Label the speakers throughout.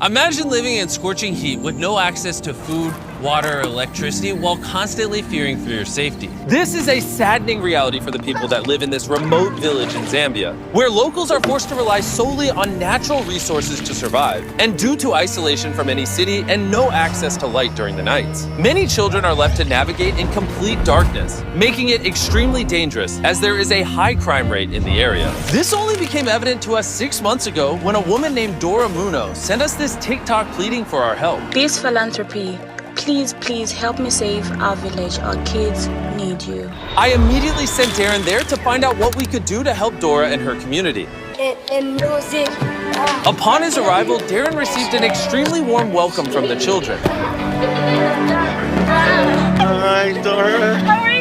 Speaker 1: Imagine living in scorching heat with no access to food, water, or electricity while constantly fearing for your safety. This is a saddening reality for the people that live in this remote village in Zambia, where locals are forced to rely solely on natural resources to survive, and due to isolation from any city and no access to light during the nights. Many children are left to navigate in complete darkness, making it extremely dangerous as there is a high crime rate in the area. This only became evident to us 6 months ago when a woman named Dora Muno sent us this TikTok pleading for our help.
Speaker 2: This philanthropy, please help me save our village. Our kids need you.
Speaker 1: I immediately sent Darren there to find out what we could do to help Dora and her community. Upon his arrival, Darren received an extremely warm welcome from the children.
Speaker 3: Hi, Dora.
Speaker 2: How are you?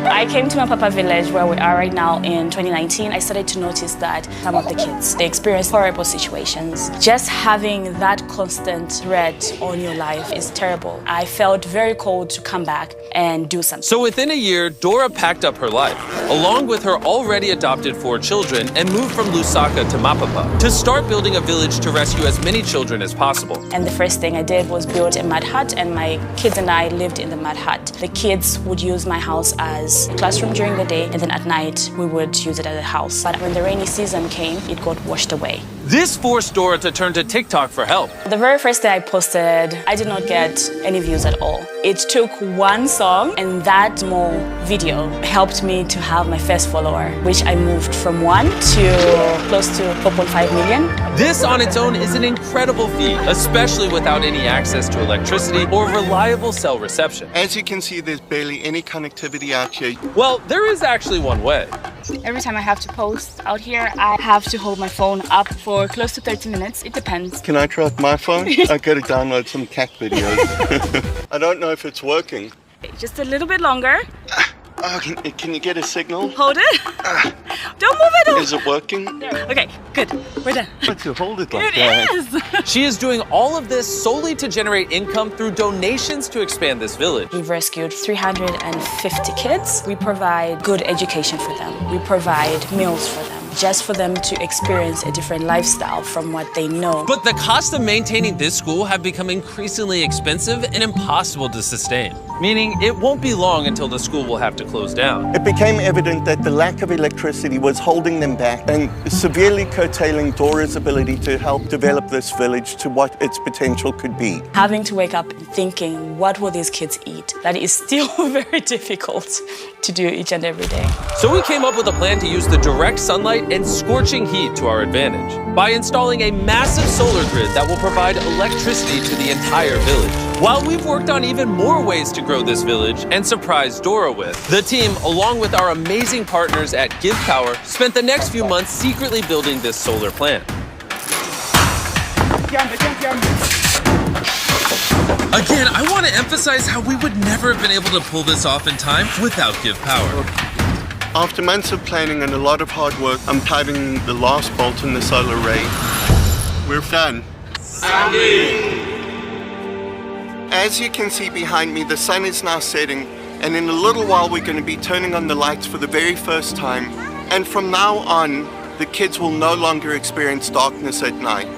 Speaker 2: I came to Mapapa village where we are right now in 2019. I started to notice that some of the kids, they experience horrible situations. Just having that constant threat on your life is terrible. I felt very cold to come back and do something.
Speaker 1: So within a year, Dora packed up her life, along with her already adopted 4 children, and moved from Lusaka to Mapapa to start building a village to rescue as many children as possible.
Speaker 2: And the first thing I did was build a mud hut, and my kids and I lived in the mud hut. The kids would use my house as a classroom during the day, and then at night we would use it as a house. But when the rainy season came, it got washed away.
Speaker 1: This forced Dora to turn to TikTok for help.
Speaker 2: The very first day I posted, I did not get any views at all. It took one song, and that small video helped me to have my first follower, which I moved from 1 to close to 4.5 million.
Speaker 1: This on its own is an incredible feat, especially without any access to electricity or reliable cell reception.
Speaker 3: As you can see, there's barely any connectivity out here.
Speaker 1: Well, there is actually one way.
Speaker 2: Every time I have to post out here, I have to hold my phone up for close to 30 minutes. It depends.
Speaker 3: Can I try with my phone? I gotta download some cat videos. I don't know if it's working.
Speaker 2: Just a little bit longer.
Speaker 3: Oh, can you get a signal?
Speaker 2: Hold it. Don't move it.
Speaker 3: Is it working?
Speaker 2: Okay, good. We're done.
Speaker 3: Why do you hold it like
Speaker 2: It
Speaker 3: that?
Speaker 2: is.
Speaker 1: She is doing all of this solely to generate income through donations to expand this village.
Speaker 2: We've rescued 350 kids. We provide good education for them. We provide meals for them, just for them to experience a different lifestyle from what they know.
Speaker 1: But the cost of maintaining this school have become increasingly expensive and impossible to sustain, meaning it won't be long until the school will have to close down.
Speaker 3: It became evident that the lack of electricity was holding them back and severely curtailing Dora's ability to help develop this village to what its potential could be.
Speaker 2: Having to wake up thinking, what will these kids eat? That is still very difficult to do each and every day.
Speaker 1: So we came up with a plan to use the direct sunlight and scorching heat to our advantage by installing a massive solar grid that will provide electricity to the entire village. While we've worked on even more ways to grow this village and surprise Dora with, the team, along with our amazing partners at Give Power, spent the next few months secretly building this solar plant. Again, I want to emphasize how we would never have been able to pull this off in time without Give Power.
Speaker 3: After months of planning and a lot of hard work, I'm tightening the last bolt in the solar array. We're done. As you can see behind me, the sun is now setting, and in a little while we're going to be turning on the lights for the very first time. And from now on, the kids will no longer experience darkness at night.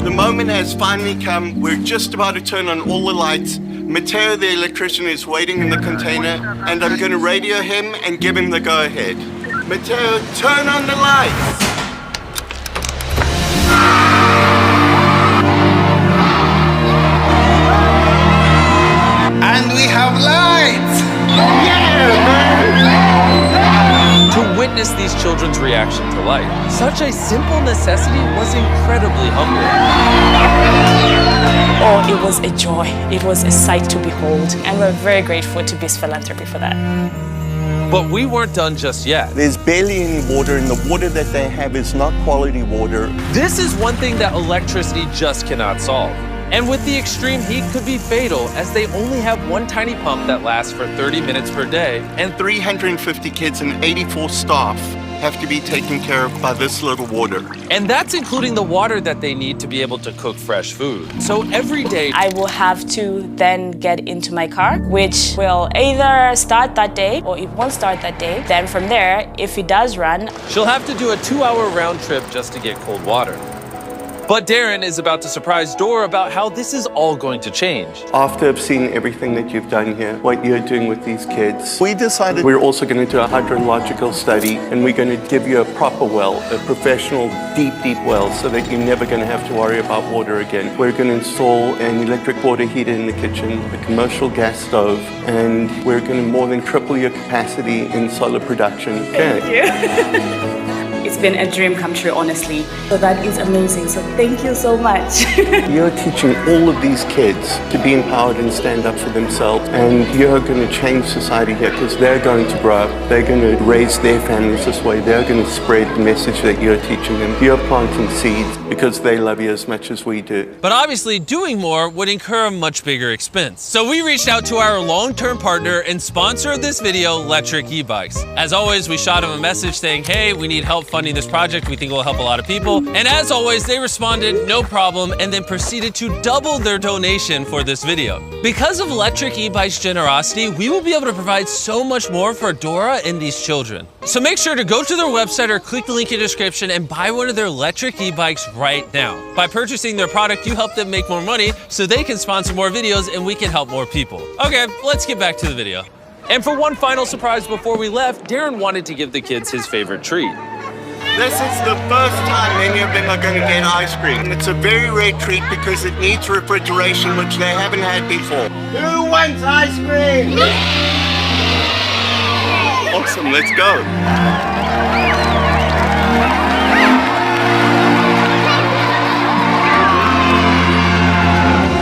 Speaker 3: The moment has finally come. We're just about to turn on all the lights. Mateo, the electrician, is waiting in the container, and I'm going to radio him and give him the go-ahead. Mateo, turn on the lights! And we have lights! Yeah, man!
Speaker 1: To witness these children's reaction to light, such a simple necessity was incredibly humbling.
Speaker 2: Oh, it was a joy. It was a sight to behold, and we're very grateful to Beast Philanthropy for that.
Speaker 1: But we weren't done just yet.
Speaker 3: There's barely any water, and the water that they have is not quality water.
Speaker 1: This is one thing that electricity just cannot solve. And with the extreme heat could be fatal, as they only have one tiny pump that lasts for 30 minutes per day.
Speaker 3: And 350 kids and 84 staff have to be taken care of by this little water.
Speaker 1: And that's including the water that they need to be able to cook fresh food. So every day,
Speaker 2: I will have to then get into my car, which will either start that day or it won't start that day. Then from there, if it does run,
Speaker 1: she'll have to do a 2-hour round trip just to get cold water. But Darren is about to surprise Dora about how this is all going to change.
Speaker 3: After I've seen everything that you've done here, what you're doing with these kids, we decided we're also going to do a hydrological study, and we're going to give you a proper well, a professional deep well, so that you're never going to have to worry about water again. We're going to install an electric water heater in the kitchen, a commercial gas stove, and we're going to more than triple your capacity in solar production. Okay.
Speaker 2: Thank you. It's been a dream come true, honestly. So that is amazing. So thank you so much.
Speaker 3: You're teaching all of these kids to be empowered and stand up for themselves. And you're going to change society here because they're going to grow up. They're going to raise their families this way. They're going to spread the message that you're teaching them. You're planting seeds because they love you as much as we do.
Speaker 1: But obviously, doing more would incur a much bigger expense. So we reached out to our long-term partner and sponsor of this video, Lectric E-Bikes. As always, we shot them a message saying, hey, we need help funding this project. We think it will help a lot of people. And as always, they responded, no problem, and then proceeded to double their donation for this video. Because of Lectric E-Bikes' generosity, we will be able to provide so much more for Dora and these children. So make sure to go to their website or click the link in the description and buy one of their Lectric E-Bikes right now. By purchasing their product, you help them make more money so they can sponsor more videos and we can help more people. Okay, let's get back to the video. And for one final surprise before we left, Darren wanted to give the kids his favorite treat.
Speaker 3: This is the first time any of them are going to get ice cream. It's a very rare treat because it needs refrigeration, which they haven't had before. Who wants ice cream? Awesome, let's go.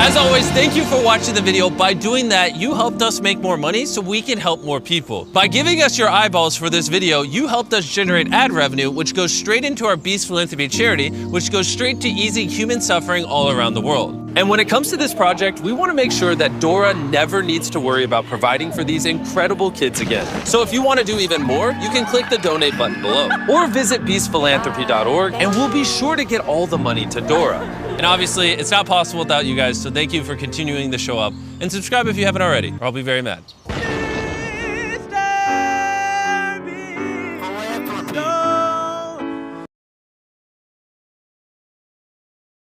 Speaker 1: As always, thank you for watching the video. By doing that, you helped us make more money so we can help more people. By giving us your eyeballs for this video, you helped us generate ad revenue, which goes straight into our Beast Philanthropy charity, which goes straight to easing human suffering all around the world. And when it comes to this project, we want to make sure that Dora never needs to worry about providing for these incredible kids again. So if you want to do even more, you can click the donate button below or visit beastphilanthropy.org and we'll be sure to get all the money to Dora. And obviously, it's not possible without you guys, so thank you for continuing the show up. And subscribe if you haven't already, or I'll be very mad.